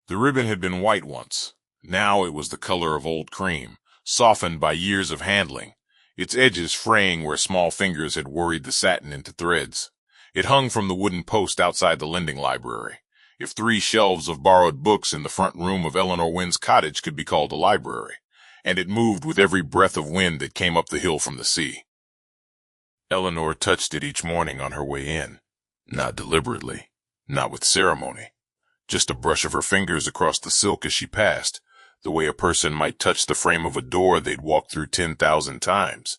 The ribbon had been white once. Now it was the color of old cream, softened by years of handling, its edges fraying where small fingers had worried the satin into threads. It hung from the wooden post outside the lending library. If 3 shelves of borrowed books in the front room of Eleanor Wynn's cottage could be called a library, and it moved with every breath of wind that came up the hill from the sea. Eleanor touched it each morning on her way in, not deliberately, not with ceremony, just a brush of her fingers across the silk as she passed, the way a person might touch the frame of a door they'd walked through 10,000 times.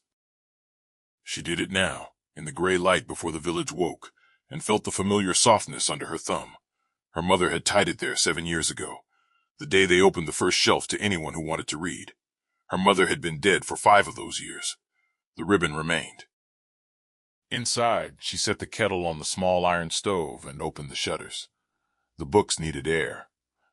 She did it now, in the gray light before the village woke, and felt the familiar softness under her thumb. Her mother had tied it there 7 years ago, the day they opened the first shelf to anyone who wanted to read. Her mother had been dead for 5 of those years. The ribbon remained. Inside, she set the kettle on the small iron stove and opened the shutters. The books needed air.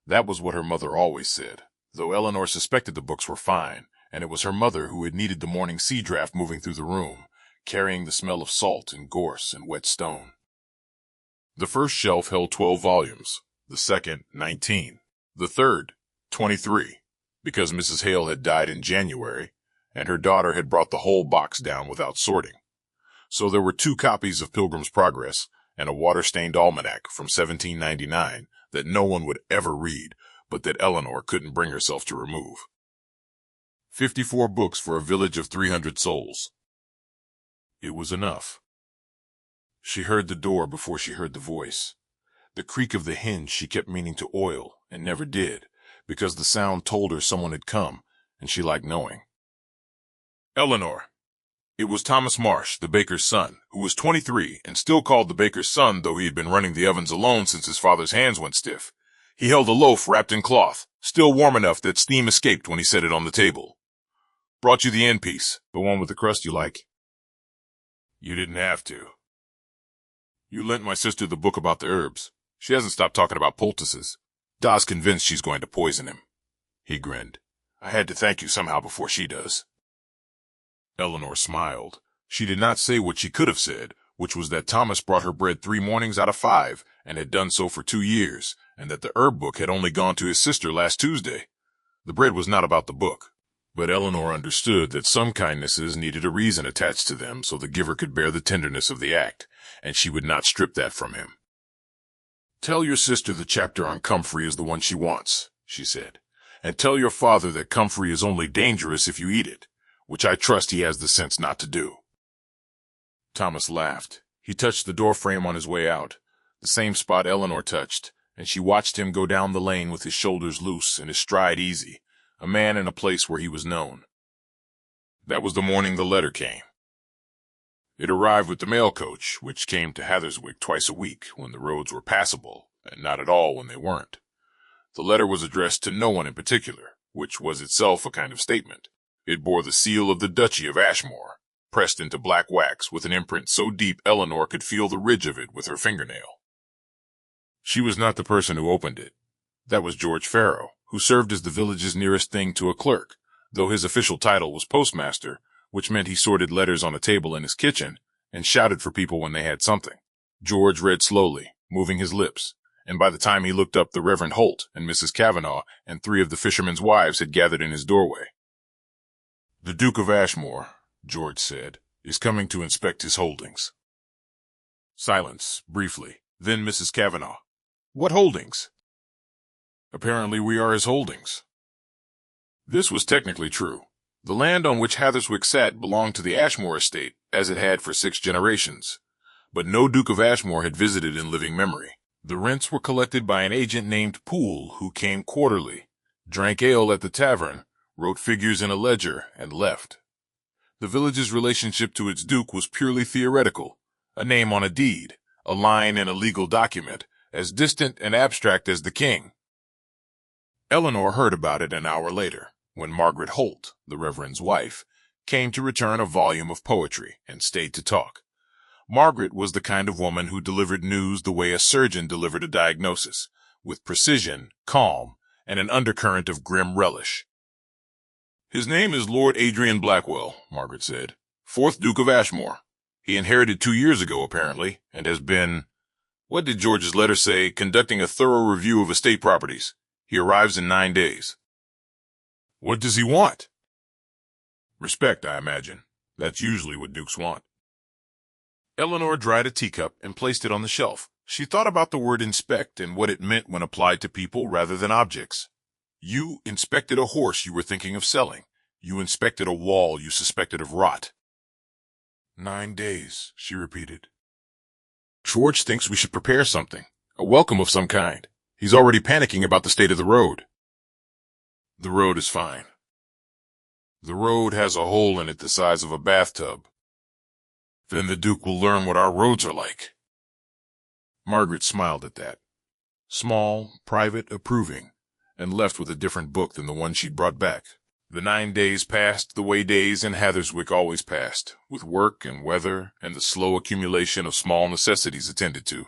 That was what her mother always said, though Eleanor suspected the books were fine, and it was her mother who had needed the morning sea draft moving through the room, carrying the smell of salt and gorse and wet stone. The first shelf held 12 volumes, the second 19, the third 23, because Mrs. Hale had died in January, and her daughter had brought the whole box down without sorting. So there were 2 copies of Pilgrim's Progress and a water-stained almanac from 1799 that no one would ever read, but that Eleanor couldn't bring herself to remove. 54 books for a village of 300 souls. It was enough. She heard the door before she heard the voice. The creak of the hinge she kept meaning to oil and never did, because the sound told her someone had come, and she liked knowing. Eleanor. It was Thomas Marsh, the baker's son, who was 23 and still called the baker's son, though he had been running the ovens alone since his father's hands went stiff. He held a loaf wrapped in cloth, still warm enough that steam escaped when he set it on the table. Brought you the end piece, the one with the crust you like. You didn't have to. You lent my sister the book about the herbs. She hasn't stopped talking about poultices. Da's convinced she's going to poison him. He grinned. I had to thank you somehow before she does. Eleanor smiled. She did not say what she could have said, which was that Thomas brought her bread 3 mornings out of 5 and had done so for 2 years, and that the herb book had only gone to his sister last Tuesday. The bread was not about the book, but Eleanor understood that some kindnesses needed a reason attached to them so the giver could bear the tenderness of the act, and she would not strip that from him. Tell your sister the chapter on comfrey is the one she wants, she said, and tell your father that comfrey is only dangerous if you eat it, which I trust he has the sense not to do. Thomas laughed. He touched the doorframe on his way out, the same spot Eleanor touched, and she watched him go down the lane with his shoulders loose and his stride easy, a man in a place where he was known. That was the morning the letter came. It arrived with the mail coach, which came to Hatherswick twice a week when the roads were passable, and not at all when they weren't. The letter was addressed to no one in particular, which was itself a kind of statement. It bore the seal of the Duchy of Ashmore, pressed into black wax with an imprint so deep Eleanor could feel the ridge of it with her fingernail. She was not the person who opened it. That was George Farrow, who served as the village's nearest thing to a clerk, though his official title was postmaster, which meant he sorted letters on a table in his kitchen and shouted for people when they had something. George read slowly, moving his lips, and by the time he looked up, the Reverend Holt and Mrs. Kavanaugh and 3 of the fishermen's wives had gathered in his doorway. The Duke of Ashmore, George said, is coming to inspect his holdings. Silence, briefly. Then Mrs. Kavanaugh. What holdings? Apparently we are his holdings. This was technically true. The land on which Hatherswick sat belonged to the Ashmore estate, as it had for 6 generations. But no Duke of Ashmore had visited in living memory. The rents were collected by an agent named Poole, who came quarterly, drank ale at the tavern, wrote figures in a ledger, and left. The village's relationship to its duke was purely theoretical, a name on a deed, a line in a legal document, as distant and abstract as the king. Eleanor heard about it an hour later, when Margaret Holt, the Reverend's wife, came to return a volume of poetry and stayed to talk. Margaret was the kind of woman who delivered news the way a surgeon delivered a diagnosis, with precision, calm, and an undercurrent of grim relish. His name is Lord Adrian Blackwell, Margaret said, 4th Duke of Ashmore. He inherited 2 years ago, apparently, and has been, what did George's letter say, conducting a thorough review of estate properties. He arrives in 9 days. What does he want? Respect, I imagine. That's usually what dukes want. Eleanor dried a teacup and placed it on the shelf. She thought about the word inspect and what it meant when applied to people rather than objects. You inspected a horse you were thinking of selling. You inspected a wall you suspected of rot. 9 days, she repeated. George thinks we should prepare something, a welcome of some kind. He's already panicking about the state of the road. The road is fine. The road has a hole in it the size of a bathtub. Then the Duke will learn what our roads are like. Margaret smiled at that. Small, private, approving, and left with a different book than the one she'd brought back. The 9 days passed the way days in Hatherswick always passed, with work and weather and the slow accumulation of small necessities attended to.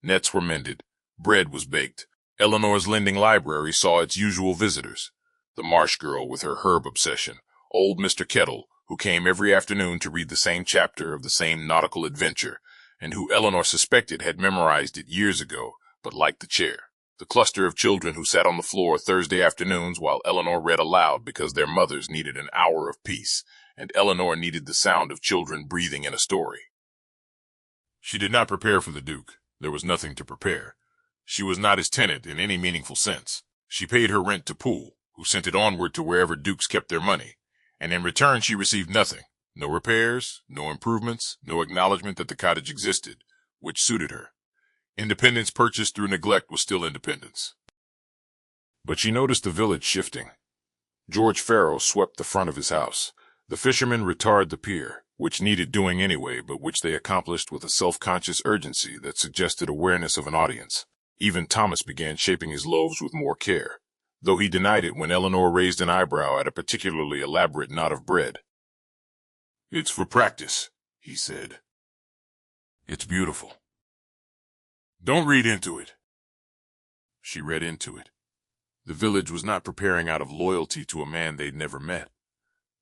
Nets were mended. Bread was baked. Eleanor's lending library saw its usual visitors. The Marsh girl with her herb obsession, old Mr. Kettle, who came every afternoon to read the same chapter of the same nautical adventure, and who Eleanor suspected had memorized it years ago, but liked the chair. The cluster of children who sat on the floor Thursday afternoons while Eleanor read aloud because their mothers needed an hour of peace, and Eleanor needed the sound of children breathing in a story. She did not prepare for the Duke. There was nothing to prepare. She was not his tenant in any meaningful sense. She paid her rent to Poole, who sent it onward to wherever dukes kept their money, and in return she received nothing. No repairs, no improvements, no acknowledgement that the cottage existed, which suited her. Independence purchased through neglect was still independence. But she noticed the village shifting. George Farrow swept the front of his house. The fishermen retarred the pier, which needed doing anyway, but which they accomplished with a self-conscious urgency that suggested awareness of an audience. Even Thomas began shaping his loaves with more care, though he denied it when Eleanor raised an eyebrow at a particularly elaborate knot of bread. It's for practice, he said. It's beautiful. Don't read into it. She read into it. The village was not preparing out of loyalty to a man they'd never met.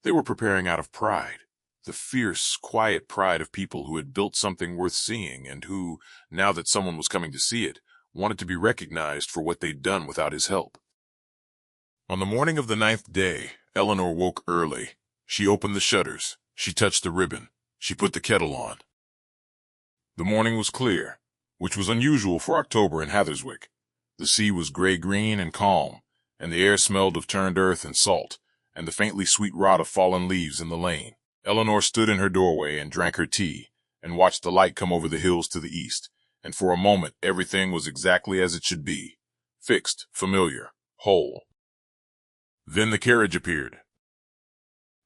They were preparing out of pride, the fierce, quiet pride of people who had built something worth seeing and who, now that someone was coming to see it, wanted to be recognized for what they'd done without his help. On the morning of the 9th day, Eleanor woke early. She opened the shutters. She touched the ribbon. She put the kettle on. The morning was clear, which was unusual for October in Hatherswick. The sea was gray-green and calm, and the air smelled of turned earth and salt, and the faintly sweet rot of fallen leaves in the lane. Eleanor stood in her doorway and drank her tea, and watched the light come over the hills to the east, and for a moment everything was exactly as it should be, fixed, familiar, whole. Then the carriage appeared.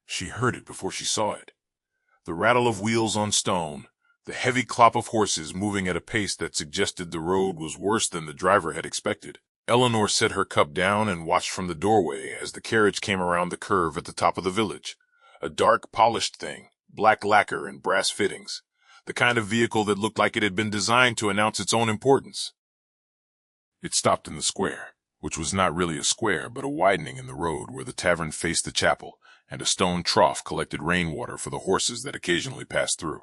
She heard it before she saw it. The rattle of wheels on stone, the heavy clop of horses moving at a pace that suggested the road was worse than the driver had expected. Eleanor set her cup down and watched from the doorway as the carriage came around the curve at the top of the village. A dark, polished thing, black lacquer and brass fittings. The kind of vehicle that looked like it had been designed to announce its own importance. It stopped in the square, which was not really a square but a widening in the road where the tavern faced the chapel, and a stone trough collected rainwater for the horses that occasionally passed through.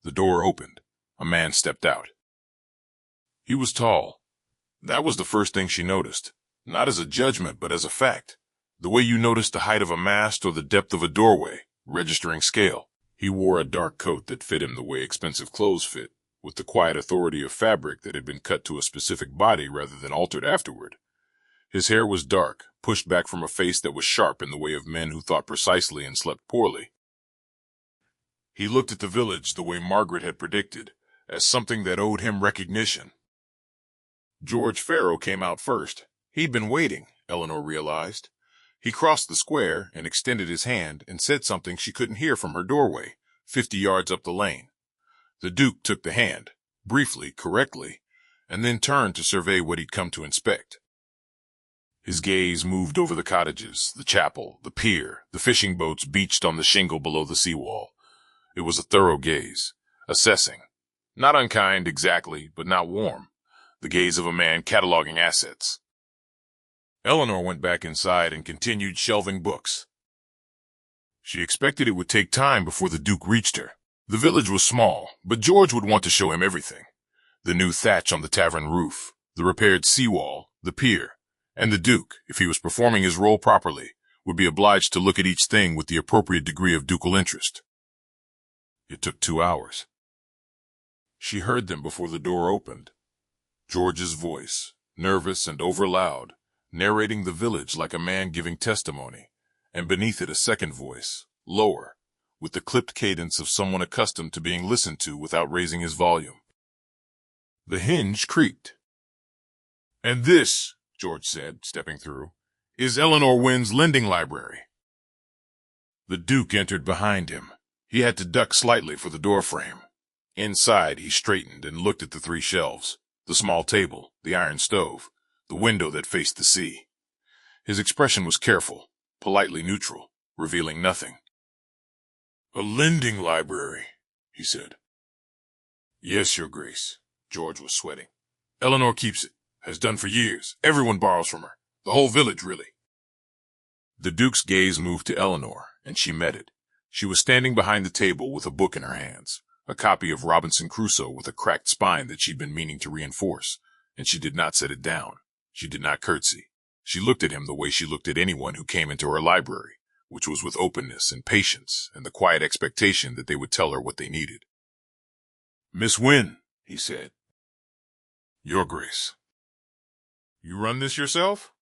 The door opened. A man stepped out. He was tall. That was the first thing she noticed, not as a judgment but as a fact. The way you notice the height of a mast or the depth of a doorway, registering scale. He wore a dark coat that fit him the way expensive clothes fit, with the quiet authority of fabric that had been cut to a specific body rather than altered afterward. His hair was dark, pushed back from a face that was sharp in the way of men who thought precisely and slept poorly. He looked at the village the way Margaret had predicted, as something that owed him recognition. George Farrow came out first. He'd been waiting, Eleanor realized. He crossed the square and extended his hand and said something she couldn't hear from her doorway, 50 yards up the lane. The Duke took the hand, briefly, correctly, and then turned to survey what he'd come to inspect. His gaze moved over the cottages, the chapel, the pier, the fishing boats beached on the shingle below the seawall. It was a thorough gaze, assessing. Not unkind exactly, but not warm. The gaze of a man cataloging assets. Eleanor went back inside and continued shelving books. She expected it would take time before the Duke reached her. The village was small, but George would want to show him everything. The new thatch on the tavern roof, the repaired seawall, the pier. And the Duke, if he was performing his role properly, would be obliged to look at each thing with the appropriate degree of ducal interest. It took 2 hours. She heard them before the door opened. George's voice, nervous and overloud, narrating the village like a man giving testimony, and beneath it a second voice, lower, with the clipped cadence of someone accustomed to being listened to without raising his volume. The hinge creaked. "And this," George said, stepping through, "is Eleanor Wynn's lending library." The Duke entered behind him. He had to duck slightly for the doorframe. Inside, he straightened and looked at the 3 shelves, the small table, the iron stove, the window that faced the sea. His expression was careful, politely neutral, revealing nothing. "A lending library," he said. "Yes, Your Grace." George was sweating. "Eleanor keeps it, has done for years. Everyone borrows from her. The whole village, really." The Duke's gaze moved to Eleanor, and she met it. She was standing behind the table with a book in her hands, a copy of Robinson Crusoe with a cracked spine that she'd been meaning to reinforce, and she did not set it down. She did not curtsy. She looked at him the way she looked at anyone who came into her library, which was with openness and patience and the quiet expectation that they would tell her what they needed. "Miss Wynn," he said. "Your Grace." "You run this yourself?"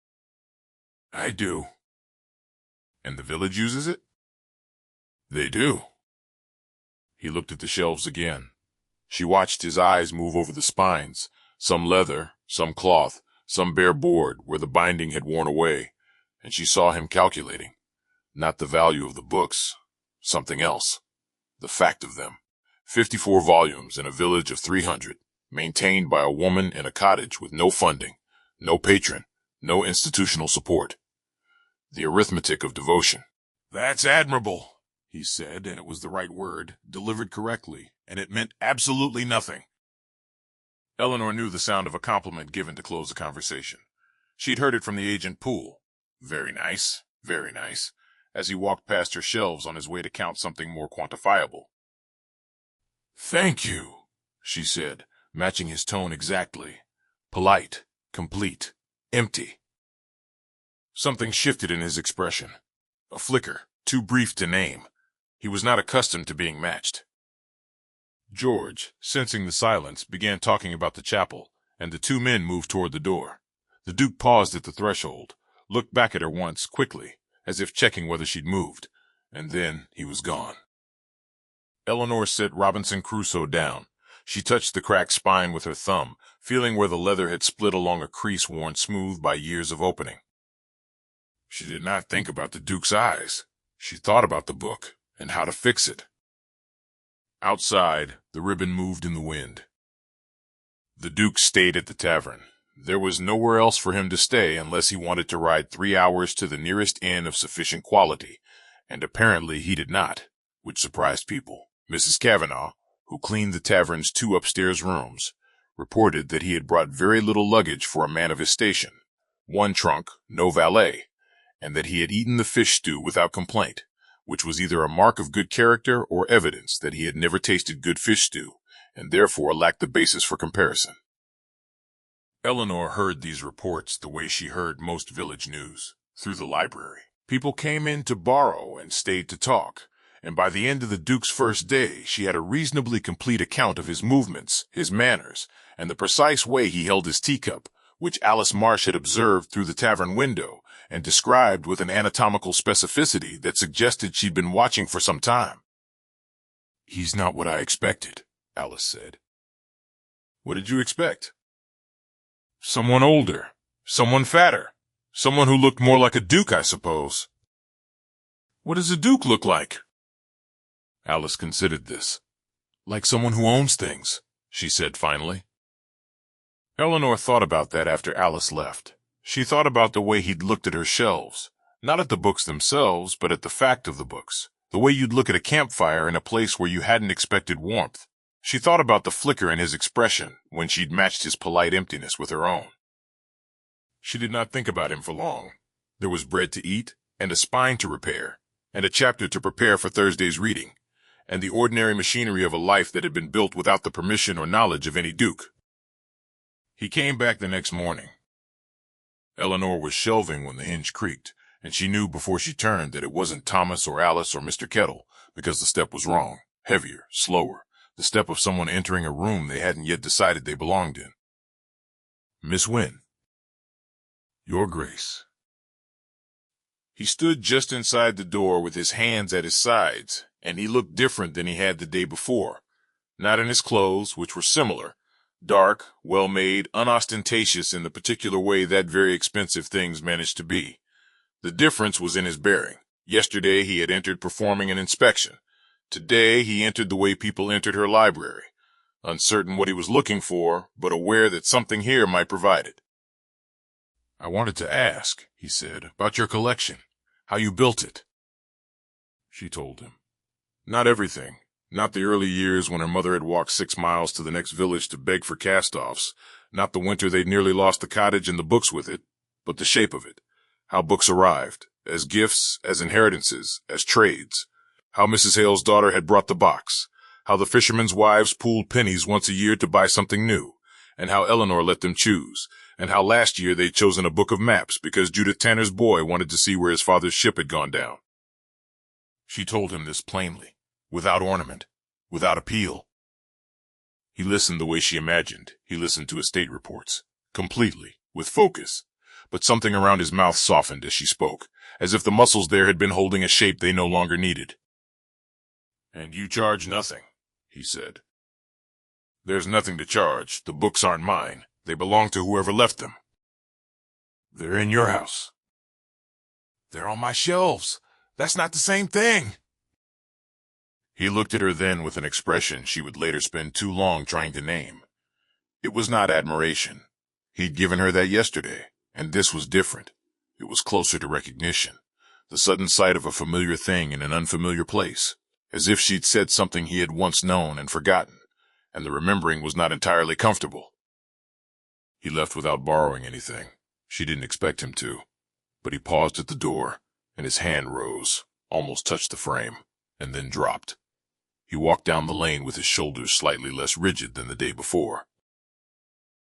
"I do." "And the village uses it?" "They do." He looked at the shelves again. She watched his eyes move over the spines, some leather, some cloth, some bare board where the binding had worn away, and she saw him calculating. Not the value of the books, something else. The fact of them. 54 volumes in a village of 300, maintained by a woman in a cottage with no funding, no patron, no institutional support. The arithmetic of devotion. "That's admirable," he said, and it was the right word, delivered correctly, and it meant absolutely nothing. Eleanor knew the sound of a compliment given to close a conversation. She'd heard it from the agent Poole. Very nice, as he walked past her shelves on his way to count something more quantifiable. "Thank you," she said, matching his tone exactly. Polite, complete, empty. Something shifted in his expression. A flicker, too brief to name. He was not accustomed to being matched. George, sensing the silence, began talking about the chapel, and the 2 men moved toward the door. The Duke paused at the threshold, looked back at her once, quickly, as if checking whether she'd moved, and then he was gone. Eleanor set Robinson Crusoe down. She touched the cracked spine with her thumb, feeling where the leather had split along a crease worn smooth by years of opening. She did not think about the Duke's eyes. She thought about the book, and how to fix it. Outside, the ribbon moved in the wind. The Duke stayed at the tavern. There was nowhere else for him to stay unless he wanted to ride 3 hours to the nearest inn of sufficient quality, and apparently he did not, which surprised people. Mrs. Kavanaugh, who cleaned the tavern's 2 upstairs rooms, reported that he had brought very little luggage for a man of his station, 1 trunk, no valet, and that he had eaten the fish stew without complaint, which was either a mark of good character or evidence that he had never tasted good fish stew, and therefore lacked the basis for comparison. Eleanor heard these reports the way she heard most village news, through the library. People came in to borrow and stayed to talk, and by the end of the Duke's first day she had a reasonably complete account of his movements, his manners, and the precise way he held his teacup, which Alice Marsh had observed through the tavern window, and described with an anatomical specificity that suggested she'd been watching for some time. "He's not what I expected," Alice said. "What did you expect?" "Someone older, someone fatter, someone who looked more like a duke, I suppose." "What does a duke look like?" Alice considered this. "Like someone who owns things," she said finally. Eleanor thought about that after Alice left. She thought about the way he'd looked at her shelves, not at the books themselves, but at the fact of the books, the way you'd look at a campfire in a place where you hadn't expected warmth. She thought about the flicker in his expression when she'd matched his polite emptiness with her own. She did not think about him for long. There was bread to eat, and a spine to repair, and a chapter to prepare for Thursday's reading, and the ordinary machinery of a life that had been built without the permission or knowledge of any duke. He came back the next morning. Eleanor was shelving when the hinge creaked, and she knew before she turned that it wasn't Thomas or Alice or Mr. Kettle, because the step was wrong, heavier, slower, the step of someone entering a room they hadn't yet decided they belonged in. "Miss Wynne." "Your Grace." He stood just inside the door with his hands at his sides, and he looked different than he had the day before. Not in his clothes, which were similar, dark, well-made, unostentatious in the particular way that very expensive things managed to be. The difference was in his bearing. Yesterday he had entered performing an inspection. Today he entered the way people entered her library, uncertain what he was looking for, but aware that something here might provide it. "I wanted to ask," he said, "about your collection, how you built it." She told him. Not everything. Not the early years when her mother had walked 6 miles to the next village to beg for cast-offs, not the winter they'd nearly lost the cottage and the books with it, but the shape of it, how books arrived, as gifts, as inheritances, as trades, how Mrs. Hale's daughter had brought the box, how the fishermen's wives pooled pennies once a year to buy something new, and how Eleanor let them choose, and how last year they'd chosen a book of maps because Judith Tanner's boy wanted to see where his father's ship had gone down. She told him this plainly, without ornament, without appeal. He listened the way she imagined. He listened to estate reports, completely, with focus, but something around his mouth softened as she spoke, as if the muscles there had been holding a shape they no longer needed. "And you charge nothing," he said. "There's nothing to charge. The books aren't mine. They belong to whoever left them." "They're in your house." "They're on my shelves. That's not the same thing." He looked at her then with an expression she would later spend too long trying to name. It was not admiration. He'd given her that yesterday, and this was different. It was closer to recognition, the sudden sight of a familiar thing in an unfamiliar place, as if she'd said something he had once known and forgotten, and the remembering was not entirely comfortable. He left without borrowing anything. She didn't expect him to, but he paused at the door, and his hand rose, almost touched the frame, and then dropped. He walked down the lane with his shoulders slightly less rigid than the day before.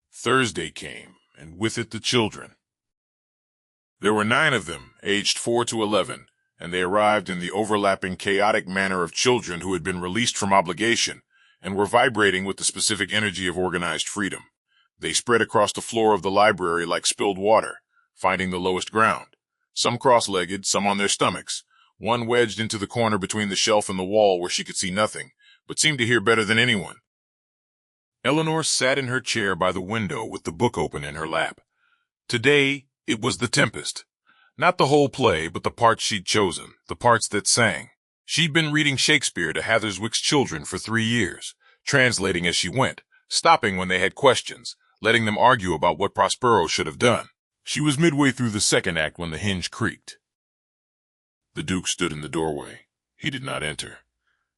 Thursday came, and with it the children. There were 9 of them, aged 4 to 11, and they arrived in the overlapping, chaotic manner of children who had been released from obligation and were vibrating with the specific energy of organized freedom. They spread across the floor of the library like spilled water, finding the lowest ground, some cross-legged, some on their stomachs, one wedged into the corner between the shelf and the wall where she could see nothing, but seemed to hear better than anyone. Eleanor sat in her chair by the window with the book open in her lap. Today, it was The Tempest. Not the whole play, but the parts she'd chosen, the parts that sang. She'd been reading Shakespeare to Hatherswick's children for 3 years, translating as she went, stopping when they had questions, letting them argue about what Prospero should have done. She was midway through the second act when the hinge creaked. The Duke stood in the doorway. He did not enter.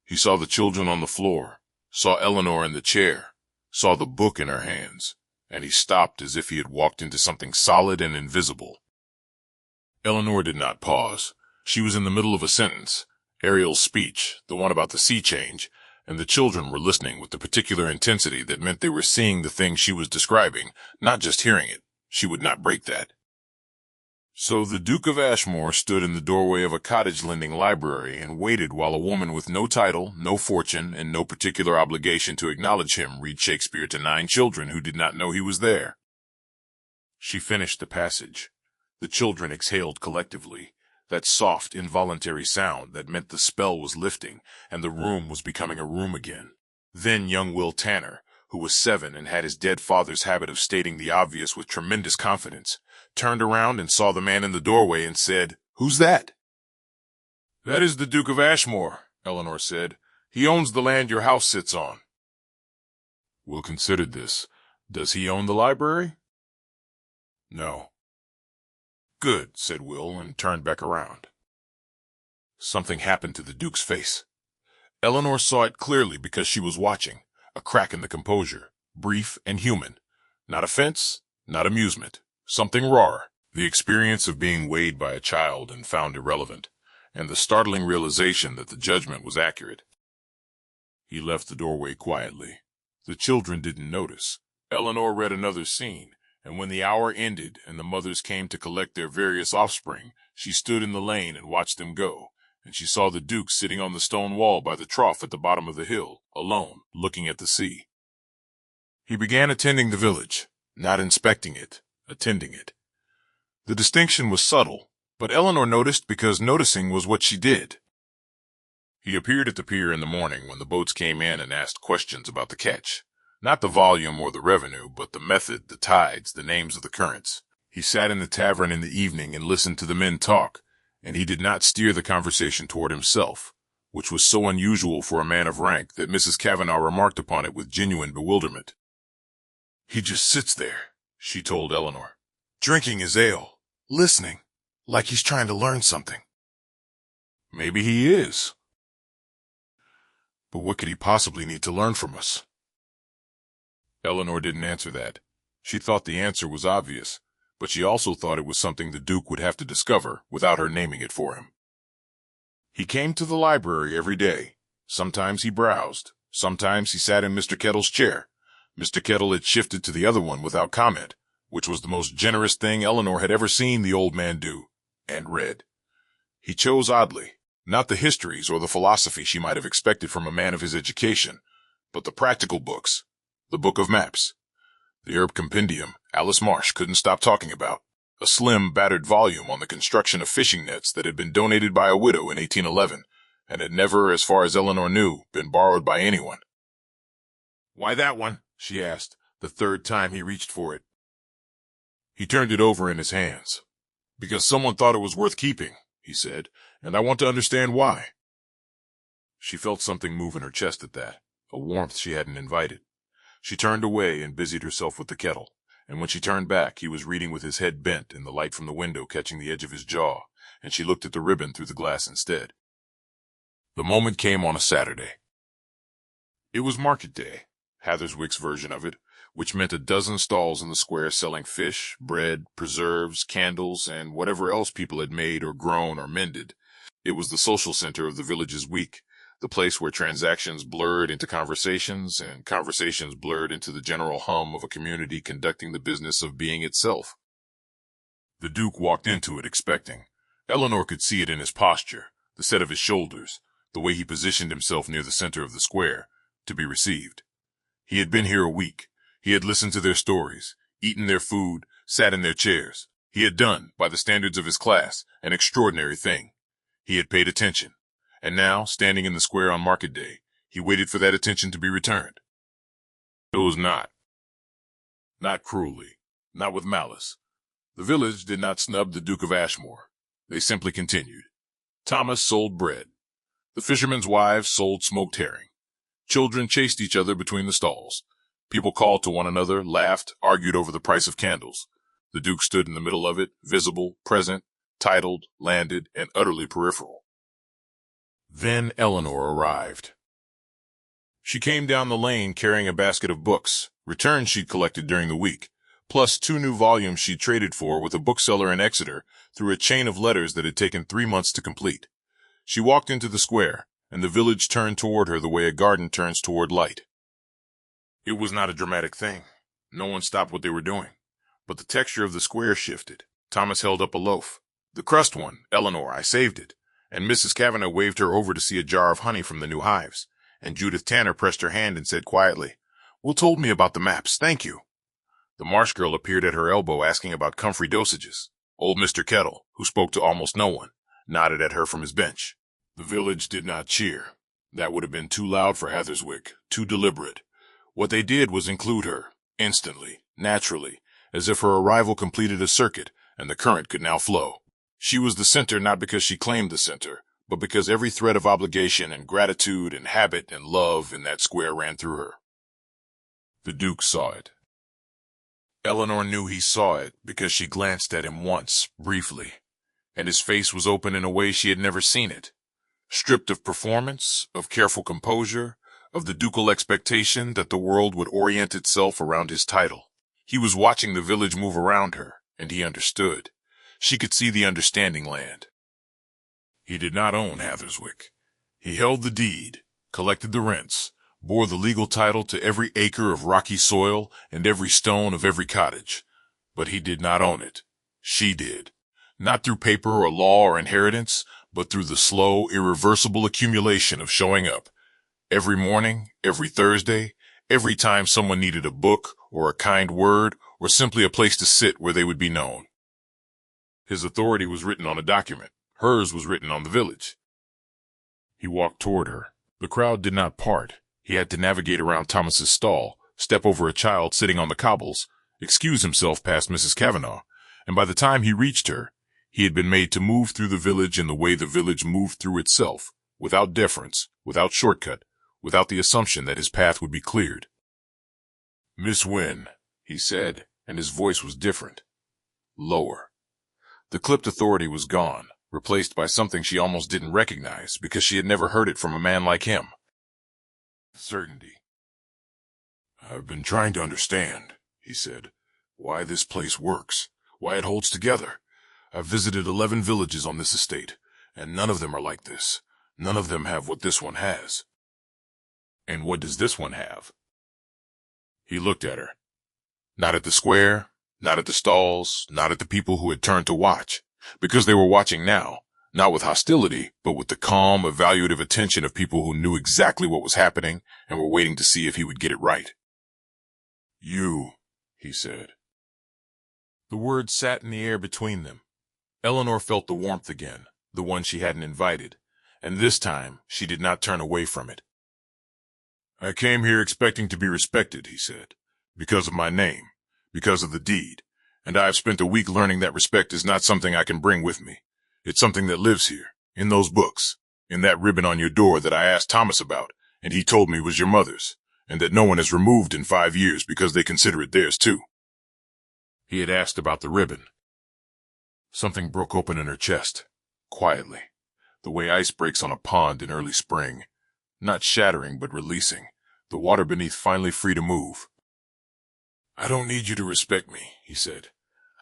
He saw the children on the floor, saw Eleanor in the chair, saw the book in her hands, and he stopped as if he had walked into something solid and invisible. Eleanor did not pause. She was in the middle of a sentence, Ariel's speech, the one about the sea change, and the children were listening with the particular intensity that meant they were seeing the thing she was describing, not just hearing it. She would not break that. So the Duke of Ashmore stood in the doorway of a cottage-lending library and waited while a woman with no title, no fortune, and no particular obligation to acknowledge him read Shakespeare to 9 children who did not know he was there. She finished the passage. The children exhaled collectively, that soft, involuntary sound that meant the spell was lifting and the room was becoming a room again. Then young Will Tanner, who was 7 and had his dead father's habit of stating the obvious with tremendous confidence, turned around and saw the man in the doorway and said, "Who's that?" "That is the Duke of Ashmore," Eleanor said. "He owns the land your house sits on." Will considered this. "Does he own the library?" "No." "Good," said Will, and turned back around. Something happened to the Duke's face. Eleanor saw it clearly because she was watching. A crack in the composure, brief and human. Not offense, not amusement. Something rawer, the experience of being weighed by a child and found irrelevant, and the startling realization that the judgment was accurate. He left the doorway quietly. The children didn't notice. Eleanor read another scene, and when the hour ended and the mothers came to collect their various offspring, she stood in the lane and watched them go, and she saw the Duke sitting on the stone wall by the trough at the bottom of the hill, alone, looking at the sea. He began attending the village, not inspecting it, attending it. The distinction was subtle, but Eleanor noticed because noticing was what she did. He appeared at the pier in the morning when the boats came in and asked questions about the catch. Not the volume or the revenue, but the method, the tides, the names of the currents. He sat in the tavern in the evening and listened to the men talk, and he did not steer the conversation toward himself, which was so unusual for a man of rank that Mrs. Kavanagh remarked upon it with genuine bewilderment. "He just sits there," she told Eleanor, "drinking his ale, listening, like he's trying to learn something." "Maybe he is. But what could he possibly need to learn from us?" Eleanor didn't answer that. She thought the answer was obvious, but she also thought it was something the Duke would have to discover without her naming it for him. He came to the library every day. Sometimes he browsed. Sometimes he sat in Mr. Kettle's chair. Mr. Kettle had shifted to the other one without comment, which was the most generous thing Eleanor had ever seen the old man do, and read. He chose oddly, not the histories or the philosophy she might have expected from a man of his education, but the practical books, the book of maps. The herb compendium Alice Marsh couldn't stop talking about, a slim, battered volume on the construction of fishing nets that had been donated by a widow in 1811, and had never, as far as Eleanor knew, been borrowed by anyone. "Why that one?" she asked, the third time he reached for it. He turned it over in his hands. "Because someone thought it was worth keeping," he said, "and I want to understand why." She felt something move in her chest at that, a warmth she hadn't invited. She turned away and busied herself with the kettle, and when she turned back he was reading with his head bent and the light from the window catching the edge of his jaw, and she looked at the ribbon through the glass instead. The moment came on a Saturday. It was market day, Hatherswick's version of it, which meant a dozen stalls in the square selling fish, bread, preserves, candles, and whatever else people had made or grown or mended. It was the social center of the village's week, the place where transactions blurred into conversations, and conversations blurred into the general hum of a community conducting the business of being itself. The Duke walked into it expecting. Eleanor could see it in his posture, the set of his shoulders, the way he positioned himself near the center of the square, to be received. He had been here a week. He had listened to their stories, eaten their food, sat in their chairs. He had done, by the standards of his class, an extraordinary thing. He had paid attention. And now, standing in the square on market day, he waited for that attention to be returned. It was not. Not cruelly. Not with malice. The village did not snub the Duke of Ashmore. They simply continued. Thomas sold bread. The fishermen's wives sold smoked herring. Children chased each other between the stalls. People called to one another, laughed, argued over the price of candles. The Duke stood in the middle of it, visible, present, titled, landed, and utterly peripheral. Then Eleanor arrived. She came down the lane carrying a basket of books, returns she'd collected during the week, plus 2 new volumes she'd traded for with a bookseller in Exeter through a chain of letters that had taken 3 months to complete. She walked into the square, and the village turned toward her the way a garden turns toward light. It was not a dramatic thing. No one stopped what they were doing. But the texture of the square shifted. Thomas held up a loaf. "The crust one, Eleanor, I saved it." And Mrs. Kavanagh waved her over to see a jar of honey from the new hives, and Judith Tanner pressed her hand and said quietly, "Will told me about the maps, thank you." The Marsh girl appeared at her elbow asking about comfrey dosages. Old Mr. Kettle, who spoke to almost no one, nodded at her from his bench. The village did not cheer. That would have been too loud for Hatherswick, too deliberate. What they did was include her, instantly, naturally, as if her arrival completed a circuit, and the current could now flow. She was the center not because she claimed the center, but because every thread of obligation and gratitude and habit and love in that square ran through her. The Duke saw it. Eleanor knew he saw it because she glanced at him once, briefly, and his face was open in a way she had never seen it. Stripped of performance, of careful composure, of the ducal expectation that the world would orient itself around his title. He was watching the village move around her, and he understood. She could see the understanding land. He did not own Hatherswick. He held the deed, collected the rents, bore the legal title to every acre of rocky soil and every stone of every cottage. But he did not own it. She did. Not through paper or law or inheritance, but through the slow, irreversible accumulation of showing up. Every morning, every Thursday, every time someone needed a book or a kind word or simply a place to sit where they would be known. His authority was written on a document. Hers was written on the village. He walked toward her. The crowd did not part. He had to navigate around Thomas's stall, step over a child sitting on the cobbles, excuse himself past Mrs. Kavanaugh, and by the time he reached her, he had been made to move through the village in the way the village moved through itself, without deference, without shortcut, without the assumption that his path would be cleared. "Miss Wynne," he said, and his voice was different. Lower. The clipped authority was gone, replaced by something she almost didn't recognize because she had never heard it from a man like him. Certainty. "I've been trying to understand," he said, "why this place works, why it holds together. I've visited 11 villages on this estate, and none of them are like this. None of them have what this one has." "And what does this one have?" He looked at her. Not at the square, not at the stalls, not at the people who had turned to watch, because they were watching now, not with hostility, but with the calm, evaluative attention of people who knew exactly what was happening and were waiting to see if he would get it right. "You," he said. The words sat in the air between them. Eleanor felt the warmth again, the one she hadn't invited, and this time she did not turn away from it. "I came here expecting to be respected," he said, "because of my name, because of the deed, and I have spent a week learning that respect is not something I can bring with me. It's something that lives here, in those books, in that ribbon on your door that I asked Thomas about, and he told me was your mother's, and that no one has removed in 5 years because they consider it theirs too." He had asked about the ribbon. Something broke open in her chest, quietly, the way ice breaks on a pond in early spring, not shattering but releasing, the water beneath finally free to move. "I don't need you to respect me," he said.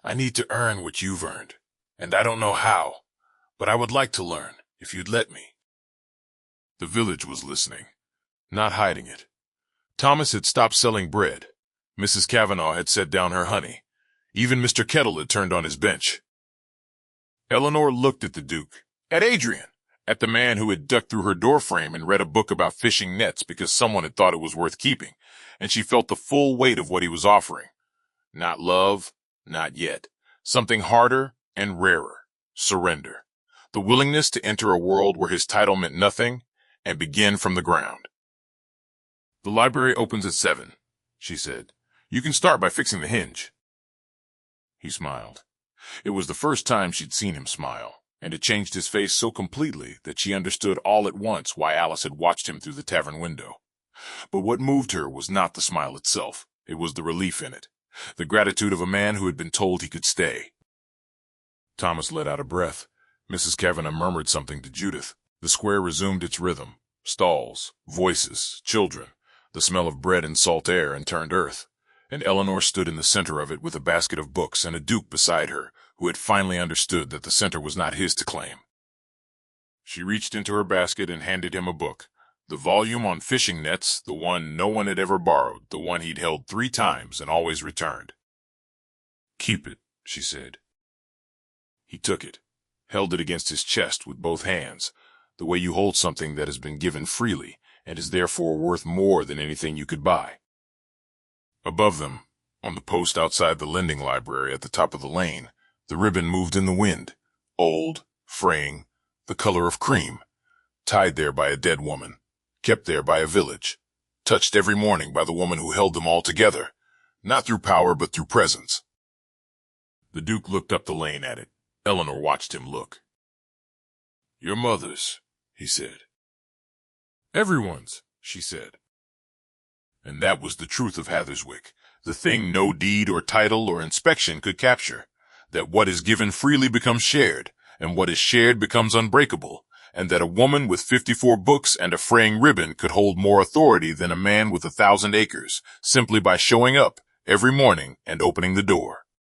"I need to earn what you've earned, and I don't know how, but I would like to learn, if you'd let me." The village was listening, not hiding it. Thomas had stopped selling bread. Mrs. Kavanaugh had set down her honey. Even Mr. Kettle had turned on his bench. Eleanor looked at the Duke, at Adrian, at the man who had ducked through her doorframe and read a book about fishing nets because someone had thought it was worth keeping, and she felt the full weight of what he was offering. Not love, not yet. Something harder and rarer. Surrender. The willingness to enter a world where his title meant nothing and begin from the ground. "The library opens at 7, she said. "You can start by fixing the hinge." He smiled. It was the first time she'd seen him smile, and it changed his face so completely that she understood all at once why Alice had watched him through the tavern window. But what moved her was not the smile itself. It was the relief in it, the gratitude of a man who had been told he could stay. Thomas let out a breath. Mrs. Kavanaugh murmured something to Judith. The square resumed its rhythm. Stalls, voices, children, the smell of bread and salt air and turned earth. And Eleanor stood in the center of it with a basket of books and a Duke beside her, who had finally understood that the center was not his to claim. She reached into her basket and handed him a book, the volume on fishing nets, the one no one had ever borrowed, the one he'd held 3 times and always returned. "Keep it," she said. He took it, held it against his chest with both hands, the way you hold something that has been given freely and is therefore worth more than anything you could buy. Above them, on the post outside the lending library at the top of the lane, the ribbon moved in the wind, old, fraying, the color of cream, tied there by a dead woman, kept there by a village, touched every morning by the woman who held them all together, not through power but through presence. The Duke looked up the lane at it. Eleanor watched him look. "Your mother's," he said. "Everyone's," she said. And that was the truth of Hatherswick, the thing no deed or title or inspection could capture, that what is given freely becomes shared, and what is shared becomes unbreakable, and that a woman with 54 books and a fraying ribbon could hold more authority than a man with 1,000 acres, simply by showing up every morning and opening the door.